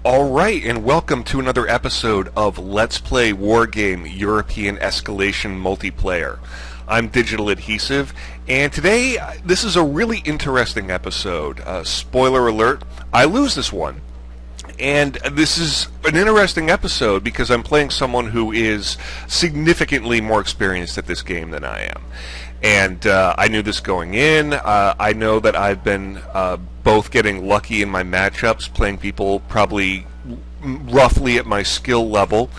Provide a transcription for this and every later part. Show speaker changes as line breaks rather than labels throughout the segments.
Alright, and welcome to another episode of Let's Play Wargame European Escalation Multiplayer. I'm DigitalAdhesive, and today this is a really interesting episode. Spoiler alert, I lose this one. And this is an interesting episode because I'm playing someone who is significantly more experienced at this game than I am. And I knew this going in. I know that I've been both getting lucky in my matchups, playing people probably roughly at my skill level,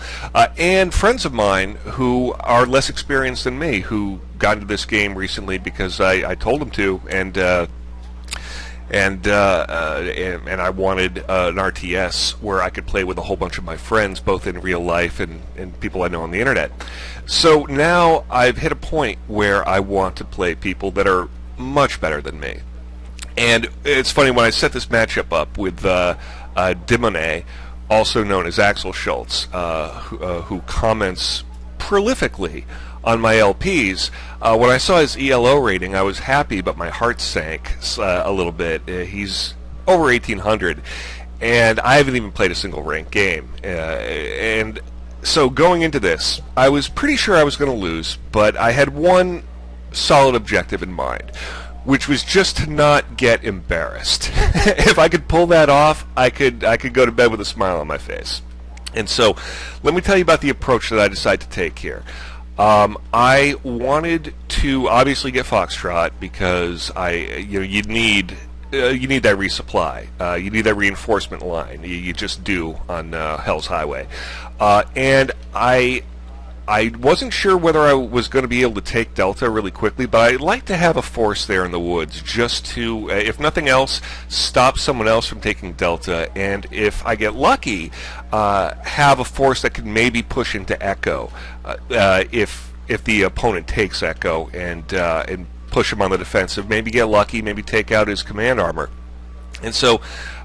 and friends of mine who are less experienced than me, who got into this game recently because I told them to, and I wanted an RTS where I could play with a whole bunch of my friends, both in real life and people I know on the internet. So now I've hit a point where I want to play people that are much better than me. And it's funny, when I set this matchup up with Dimone, also known as Axel Schultz, who comments prolifically on my LPs, when I saw his ELO rating, I was happy, but my heart sank a little bit. He's over 1,800, and I haven't even played a single ranked game. And so going into this, I was pretty sure I was going to lose, but I had one solid objective in mind, which was just to not get embarrassed. If I could pull that off, I could go to bed with a smile on my face. And so, let me tell you about the approach that I decided to take here. I wanted to obviously get Foxtrot because you need that resupply. You need that reinforcement line. You just do on Hell's Highway. And I wasn't sure whether I was going to be able to take Delta really quickly, but I'd like to have a force there in the woods just to, if nothing else, stop someone else from taking Delta, and if I get lucky, have a force that could maybe push into Echo if the opponent takes Echo and push him on the defensive, maybe get lucky, maybe take out his command armor. And so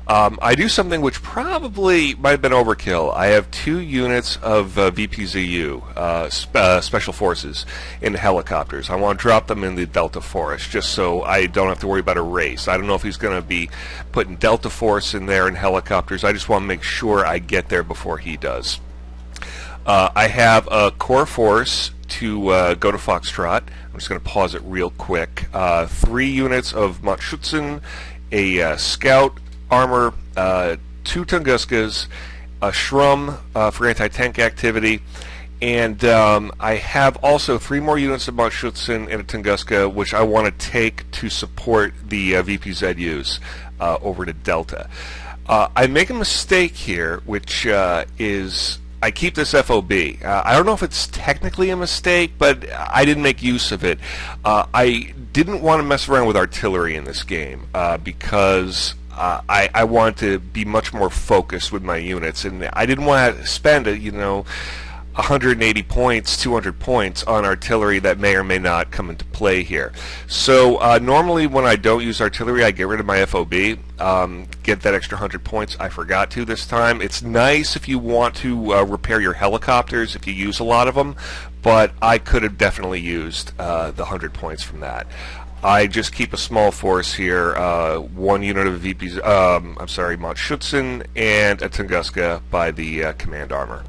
I do something which probably might have been overkill. I have 2 units of VPZU, Special Forces, in helicopters. I want to drop them in the Delta Forest just so I don't have to worry about a race. I don't know if he's going to be putting Delta Force in there in helicopters. I just want to make sure I get there before he does. I have a core force to go to Foxtrot. I'm just going to pause it real quick. 3 units of Machschützen, a scout armor, 2 Tunguskas, a Shrum for anti-tank activity, and I have also 3 more units of Machschützen and a Tunguska, which I want to take to support the VPZUs over to Delta. I make a mistake here, which is I keep this FOB. I don't know if it's technically a mistake, but I didn't make use of it. I didn't want to mess around with artillery in this game because I wanted to be much more focused with my units, and I didn't want to spend 180 points, 200 points on artillery that may or may not come into play here. So normally when I don't use artillery, I get rid of my FOB, get that extra 100 points. I forgot to this time. It's nice if you want to repair your helicopters if you use a lot of them, but I could have definitely used the 100 points from that. I just keep a small force here, 1 unit of Machschützen and a Tunguska by the command armor.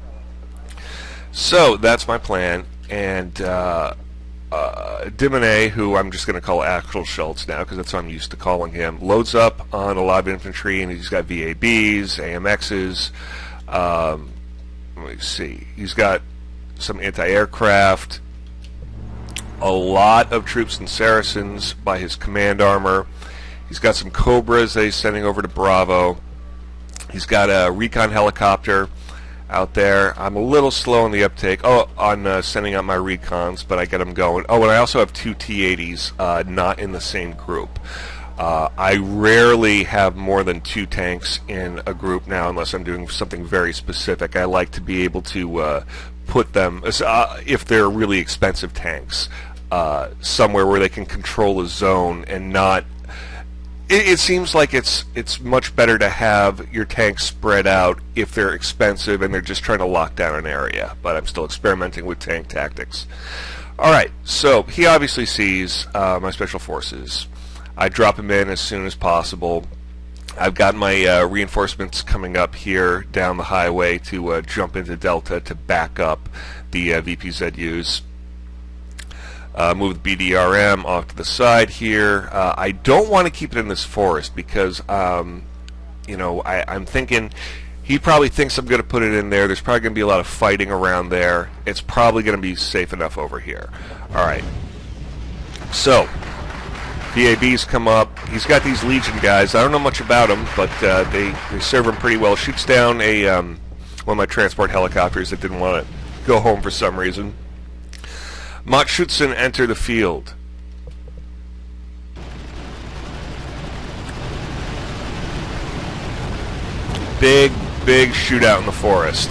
So that's my plan, and Dimone, who I'm just going to call Axel Schultz now because that's what I'm used to calling him, loads up on a lot of infantry, and he's got VABs, AMXs, let me see, he's got some anti-aircraft, a lot of troops and Saracens by his command armor. He's got some Cobras that he's sending over to Bravo. He's got a recon helicopter out there. I'm a little slow on the uptake on sending out my recons, but I get them going. Oh, and I also have 2 T-80s not in the same group. I rarely have more than 2 tanks in a group now unless I'm doing something very specific. I like to be able to put them, if they're really expensive tanks, somewhere where they can control a zone and not. It seems like it's much better to have your tanks spread out if they're expensive and they're just trying to lock down an area, but I'm still experimenting with tank tactics. Alright, so he obviously sees my special forces. I drop him in as soon as possible. I've got my reinforcements coming up here down the highway to jump into Delta to back up the VPZUs. Move the BDRM off to the side here. I don't want to keep it in this forest because, you know, I'm thinking he probably thinks I'm going to put it in there. There's probably going to be a lot of fighting around there. It's probably going to be safe enough over here. All right. So, VABs come up. He's got these Legion guys. I don't know much about them, but they serve him pretty well. Shoots down a one of my transport helicopters that didn't want to go home for some reason. Matschützen enter the field. Big shootout in the forest.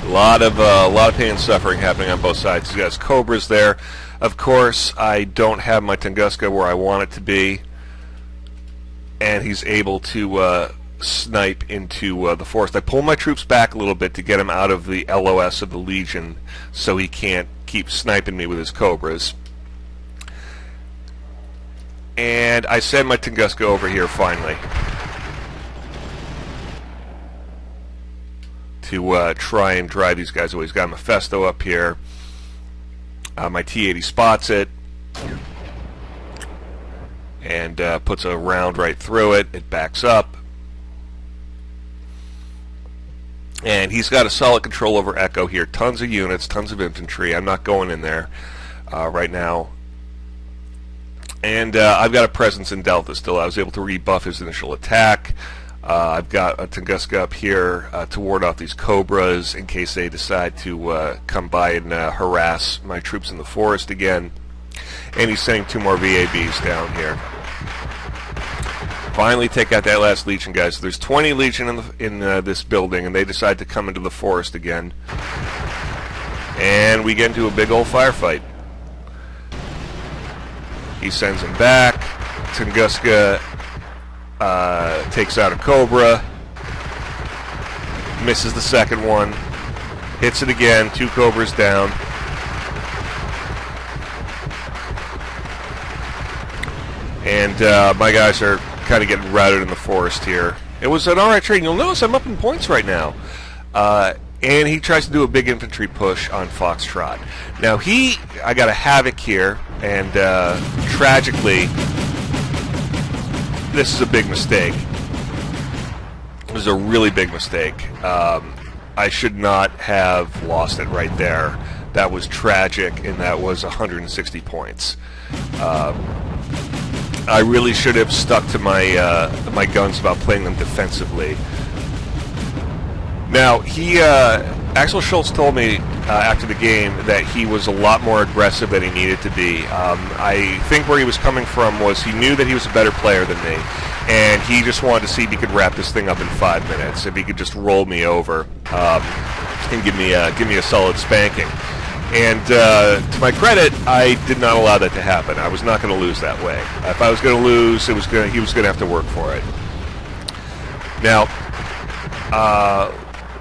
A lot of pain and suffering happening on both sides. He has Cobras there. Of course, I don't have my Tunguska where I want it to be, and he's able to snipe into the forest. I pull my troops back a little bit to get him out of the LOS of the Legion so he can't keep sniping me with his Cobras. And I send my Tunguska over here finally to try and drive these guys away. He's got a Mephisto up here. My T-80 spots it and puts a round right through it. It backs up. And he's got a solid control over Echo here. Tons of units, tons of infantry. I'm not going in there right now. And I've got a presence in Delta still. I was able to rebuff his initial attack. I've got a Tunguska up here to ward off these Cobras in case they decide to come by and harass my troops in the forest again. And he's sending 2 more VABs down here. Finally take out that last Legion, guys. So there's 20 Legion in this building, and they decide to come into the forest again. And we get into a big old firefight. He sends them back. Tunguska takes out a Cobra, misses the second one, hits it again, 2 Cobras down. And my guys are kind of getting routed in the forest here. It was an alright trade. You'll notice I'm up in points right now. And he tries to do a big infantry push on Foxtrot. Now I got a Havoc here, and tragically, this is a big mistake. This is a really big mistake. I should not have lost it right there. That was tragic, and that was 160 points. I really should have stuck to my my guns about playing them defensively. Now, Axel Schultz told me after the game that he was a lot more aggressive than he needed to be. I think where he was coming from was he knew that he was a better player than me, and he just wanted to see if he could wrap this thing up in 5 minutes, if he could just roll me over and give me a solid spanking. And to my credit, I did not allow that to happen. I was not going to lose that way. If I was going to lose, he was going to have to work for it. Now,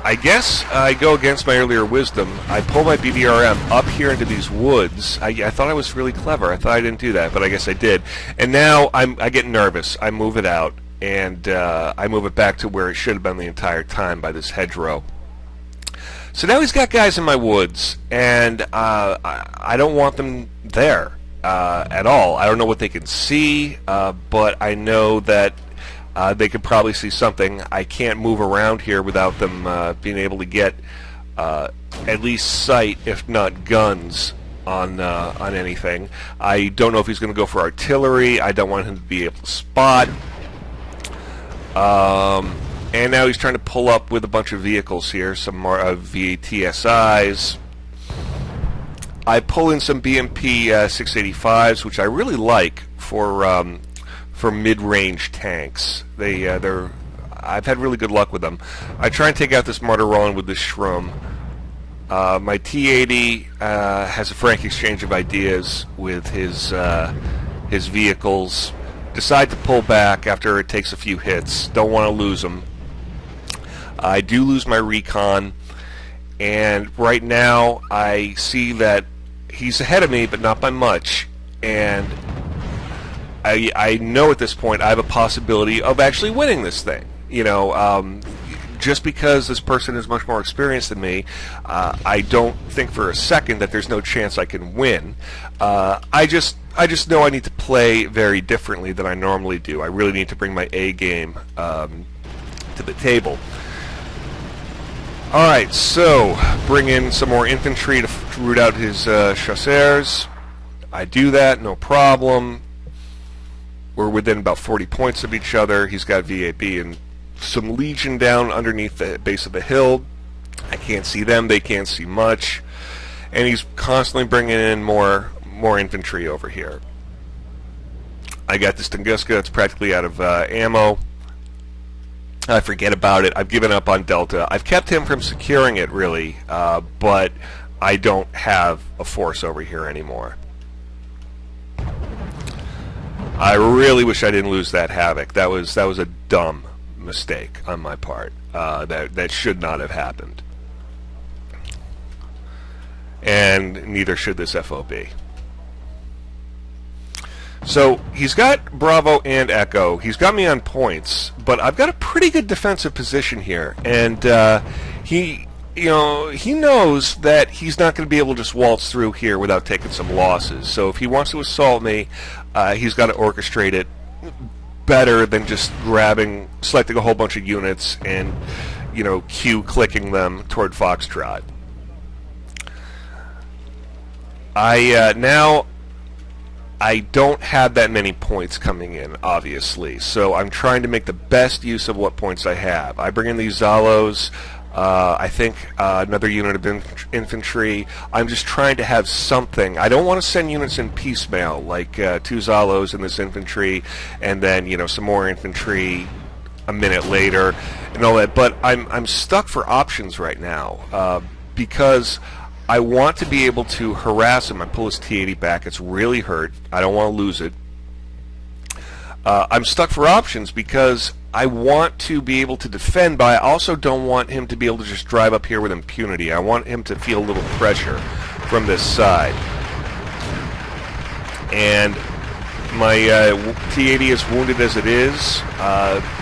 I guess I go against my earlier wisdom. I pull my BBRM up here into these woods. I thought I was really clever. I thought I didn't do that, but I guess I did. And now I get nervous. I move it out, and I move it back to where it should have been the entire time by this hedgerow. So now he's got guys in my woods, and I don't want them there at all. I don't know what they can see, but I know that they could probably see something. I can't move around here without them being able to get at least sight, if not guns, on anything. I don't know if he's going to go for artillery. I don't want him to be able to spot. And now he's trying to pull up with a bunch of vehicles here, some more VATSIs. I pull in some BMP 685s, which I really like for mid-range tanks. I've had really good luck with them. I try and take out this Martyr Roland with this Shroom. My T-80 has a frank exchange of ideas with his vehicles. Decide to pull back after it takes a few hits. Don't want to lose them. I do lose my recon, and right now I see that he's ahead of me, but not by much, and I know at this point I have a possibility of actually winning this thing. Just because this person is much more experienced than me, I don't think for a second that there's no chance I can win. I just know I need to play very differently than I normally do. I really need to bring my A game to the table. Alright, so bring in some more infantry to root out his chasseurs. I do that, no problem. We're within about 40 points of each other. He's got VAB and some Legion down underneath the base of the hill. I can't see them, they can't see much. And he's constantly bringing in more infantry over here. I got this Tunguska that's practically out of ammo. I forget about it. I've given up on Delta. I've kept him from securing it, really, but I don't have a force over here anymore. I really wish I didn't lose that Havoc. That was a dumb mistake on my part. That should not have happened. And neither should this FOB. So he's got Bravo and Echo. He's got me on points, but I've got a pretty good defensive position here, and he knows that he's not going to be able to just waltz through here without taking some losses. So if he wants to assault me, he's got to orchestrate it better than just selecting a whole bunch of units and Q-clicking them toward Foxtrot. Now I don't have that many points coming in, obviously, so I'm trying to make the best use of what points I have. I bring in these Zalos, I think another unit of infantry. I'm just trying to have something. I don't want to send units in piecemeal, like 2 Zalos in this infantry, and then some more infantry a minute later, and all that. But I'm stuck for options right now because I want to be able to harass him and pull his T-80 back. It's really hurt. I don't want to lose it. I'm stuck for options because I want to be able to defend, but I also don't want him to be able to just drive up here with impunity. I want him to feel a little pressure from this side. And my T-80 is wounded as it is.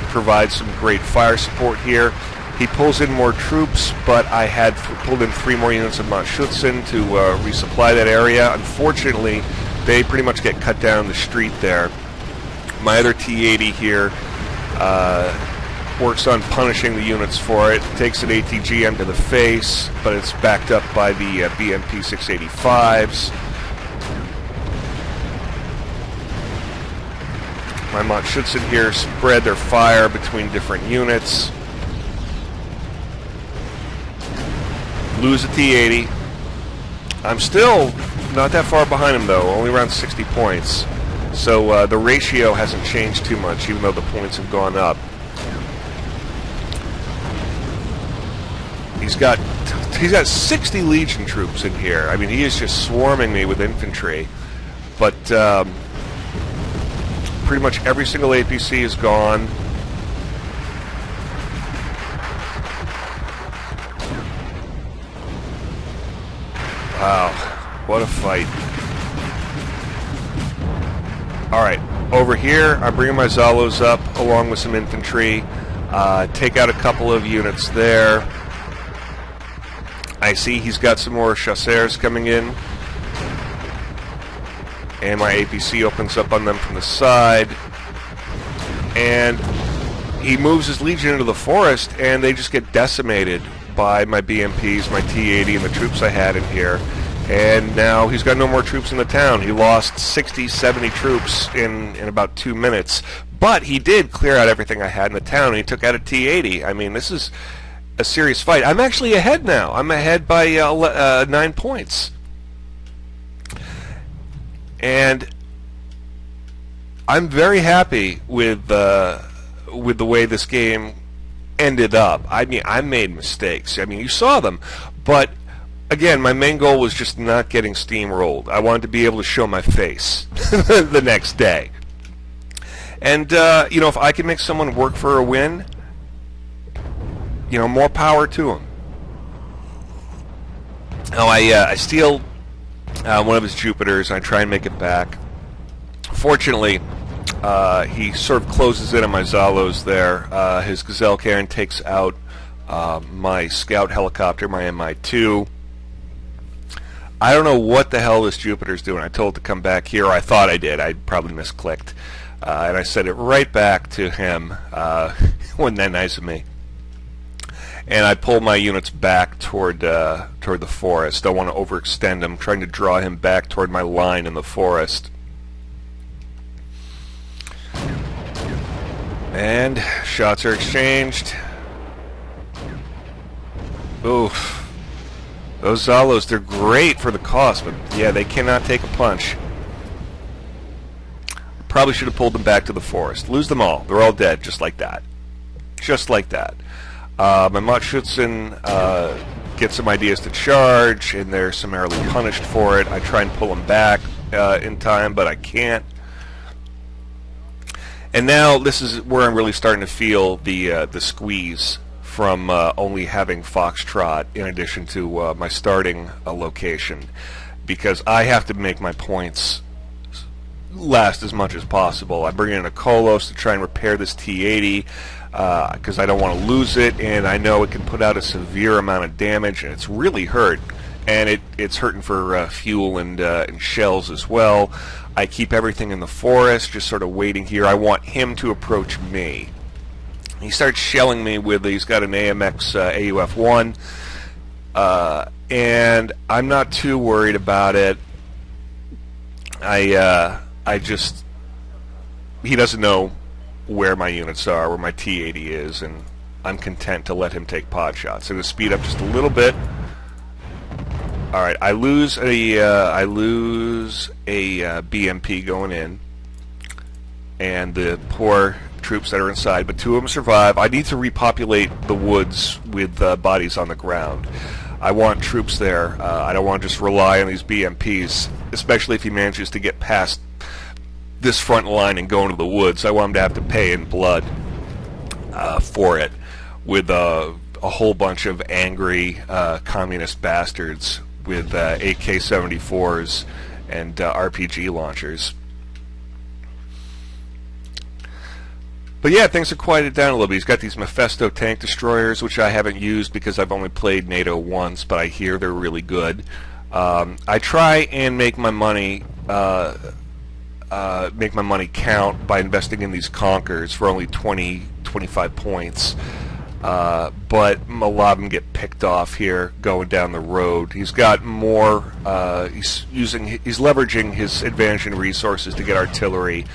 Provides some great fire support here. He pulls in more troops, but I had pulled in 3 more units of Machschützen to resupply that area. Unfortunately, they pretty much get cut down the street there. My other T-80 here works on punishing the units for it. Takes an ATGM to the face, but it's backed up by the BMP 685s. My Machschützen here spread their fire between different units. Lose a T-80. I'm still not that far behind him, though, only around 60 points. So the ratio hasn't changed too much, even though the points have gone up. He's got 60 Legion troops in here. I mean, he is just swarming me with infantry. But pretty much every single APC is gone. Wow, what a fight. Alright, over here, I'm bringing my Zalos up along with some infantry. Take out a couple of units there. I see he's got some more chasseurs coming in. And my APC opens up on them from the side. And he moves his Legion into the forest, and they just get decimated by my BMPs, my T-80, and the troops I had in here. And now he's got no more troops in the town. He lost 60, 70 troops in about 2 minutes. But he did clear out everything I had in the town, and he took out a T-80. I mean, this is a serious fight. I'm actually ahead now. I'm ahead by 9 points. And I'm very happy with the way this game ended up. I mean, I made mistakes. I mean, you saw them. But again, my main goal was just not getting steamrolled. I wanted to be able to show my face the next day. And, if I can make someone work for a win, more power to him. Oh, I steal one of his Jupiters, and I try and make it back. Fortunately, he sort of closes in on my Zalos there. His Gazelle Cairn takes out my scout helicopter, my Mi-2. I don't know what the hell this Jupiter's doing. I told it to come back here, or I thought I did. I probably misclicked. And I sent it right back to him. Wasn't that nice of me? And I pull my units back toward the forest. I want to overextend him, trying to draw him back toward my line in the forest. And shots are exchanged. Oof. Those Zalos, they're great for the cost, but yeah, they cannot take a punch. Probably should have pulled them back to the forest. Lose them all. They're all dead, just like that. Just like that. My Machschützen get some ideas to charge, and they're summarily punished for it. I try and pull them back in time, but I can't. And now this is where I'm really starting to feel the squeeze from only having Foxtrot in addition to my starting location, because I have to make my points last as much as possible. I bring in a Kolos to try and repair this T-80 because I don't want to lose it, and I know it can put out a severe amount of damage, and it's really hurt, and it's hurting for fuel and shells as well. I keep everything in the forest, just sort of waiting here. I want him to approach me. He starts shelling me with, he's got an AMX AUF-1, and I'm not too worried about it. I just, he doesn't know where my units are, where my T-80 is, and I'm content to let him take pod shots. So to speed up just a little bit. All right, I lose a BMP going in, and the poor troops that are inside, but two of them survive. I need to repopulate the woods with bodies on the ground. I want troops there. I don't want to just rely on these BMPs, especially if he manages to get past this front line and go into the woods. I want him to have to pay in blood for it, with a whole bunch of angry communist bastards with AK-74s and RPG launchers. But yeah, things have quieted down a little bit. He's got these Mephisto tank destroyers, which I haven't used because I've only played NATO once, but I hear they're really good. I try and make my money count by investing in these Conkers for only 25 points. But a lot of them get picked off here going down the road. He's got more. He's leveraging his advantage in resources to get artillery.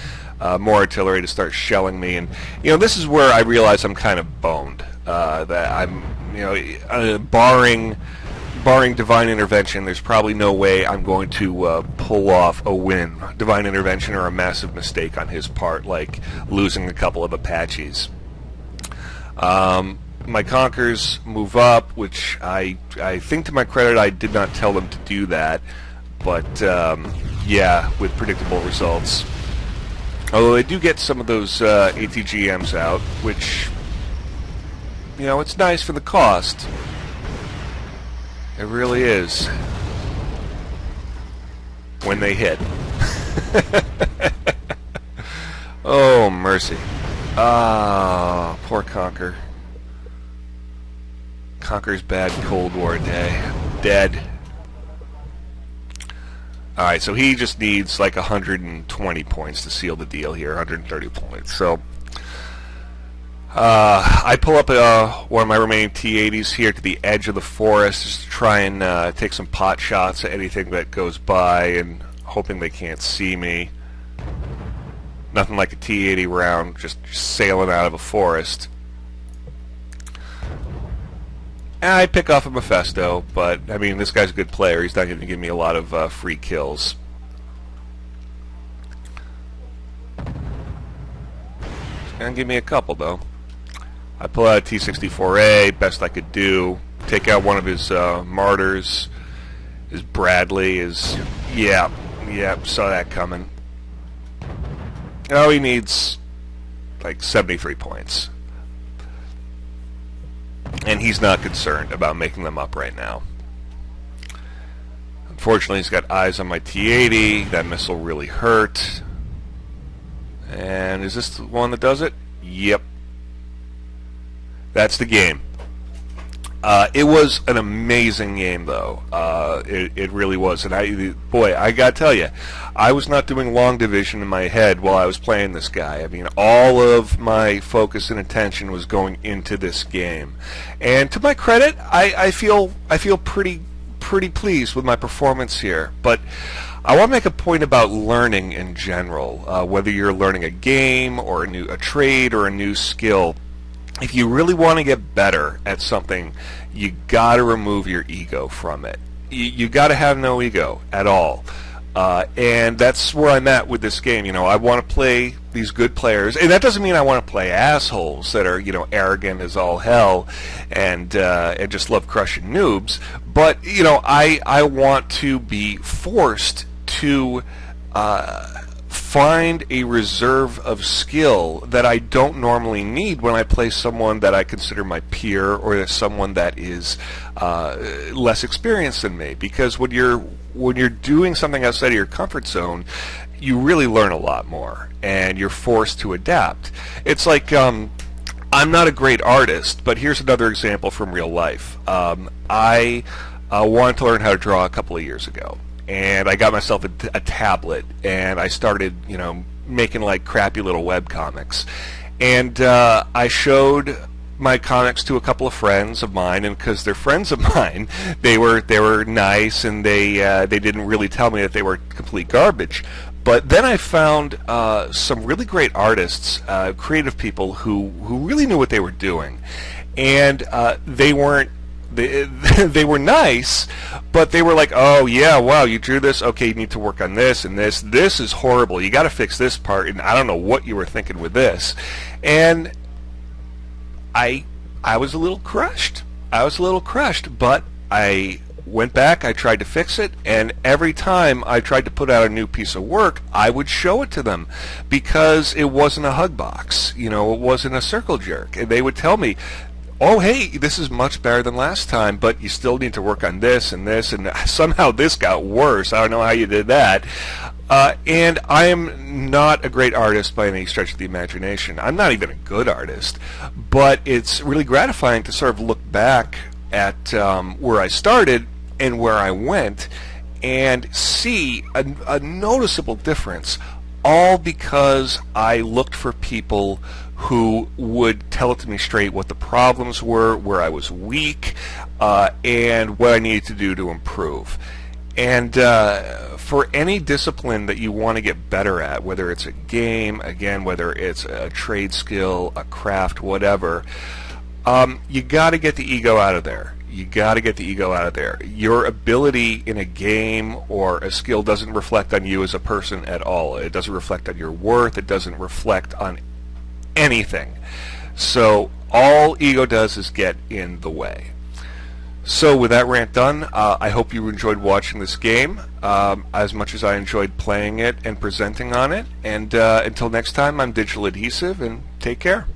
More artillery to start shelling me, and this is where I realize I'm kind of boned. That I'm, barring divine intervention, there's probably no way I'm going to pull off a win. Divine intervention or a massive mistake on his part, like losing a couple of Apaches. My Conkers move up, which I think, to my credit, I did not tell them to do that, but yeah, with predictable results. Although they do get some of those ATGMs out, which, it's nice for the cost. It really is. When they hit. Oh, mercy. Ah, poor Conker. Conker's bad Cold War day. Dead. Alright, so he just needs like 120 points to seal the deal here, 130 points. So, I pull up one of my remaining T-80s here to the edge of the forest just to try and take some pot shots at anything that goes by, and hoping they can't see me. Nothing like a T-80 round just sailing out of a forest. And I pick off a Mephisto, but, I mean, this guy's a good player. He's not going to give me a lot of free kills. He's going to give me a couple, though. I pull out a T-64A, best I could do. Take out one of his martyrs. His Bradley is... Yeah, saw that coming. Oh, he needs, like, 73 points. and he's not concerned about making them up right now. Unfortunately, he's got eyes on my T-80. That missile really hurt. And is this the one that does it? Yep. That's the game. It was an amazing game, though. It really was. And I gotta tell you, I was not doing long division in my head while I was playing this guy. I mean, all of my focus and attention was going into this game. And to my credit, I feel pretty pleased with my performance here. But I want to make a point about learning in general, whether you're learning a game or a trade or a new skill. If you really want to get better at something, you got to remove your ego from it. You got to have no ego at all. And that's where I'm at with this game. You know, I want to play these good players, and that doesn't mean I want to play assholes that are, you know, arrogant as all hell and just love crushing noobs. But, you know, I want to be forced to find a reserve of skill that I don't normally need when I play someone that I consider my peer or someone that is less experienced than me. Because when you're doing something outside of your comfort zone, you really learn a lot more, and you're forced to adapt. It's like I'm not a great artist, but here's another example from real life. I wanted to learn how to draw a couple of years ago. And I got myself a tablet, and I started, you know, making like crappy little web comics. And I showed my comics to a couple of friends of mine, and because they're friends of mine, they were nice, and they didn't really tell me that they were complete garbage. But then I found some really great artists, creative people who really knew what they were doing, and they weren't. They were nice, but they were like, oh yeah, wow, you drew this, okay, you need to work on this and this. This is horrible, you got to fix this part, and I don't know what you were thinking with this. And I was a little crushed. But I went back, I tried to fix it, and every time I tried to put out a new piece of work, I would show it to them, because it wasn't a hug box, you know, it wasn't a circle jerk, and they would tell me, oh, hey, this is much better than last time, but you still need to work on this, and somehow this got worse. I don't know how you did that. And I am not a great artist by any stretch of the imagination. I'm not even a good artist, but it's really gratifying to sort of look back at where I started and where I went and see a noticeable difference, all because I looked for people who would tell it to me straight what the problems were, where I was weak, and what I needed to do to improve. And for any discipline that you want to get better at, whether it's a game, again, whether it's a trade skill, a craft, whatever, you got to get the ego out of there. Your ability in a game or a skill doesn't reflect on you as a person at all. It doesn't reflect on your worth. It doesn't reflect on anything. So all ego does is get in the way. So with that rant done, I hope you enjoyed watching this game as much as I enjoyed playing it and presenting on it. And until next time, I'm DigitalAdhesive, and take care.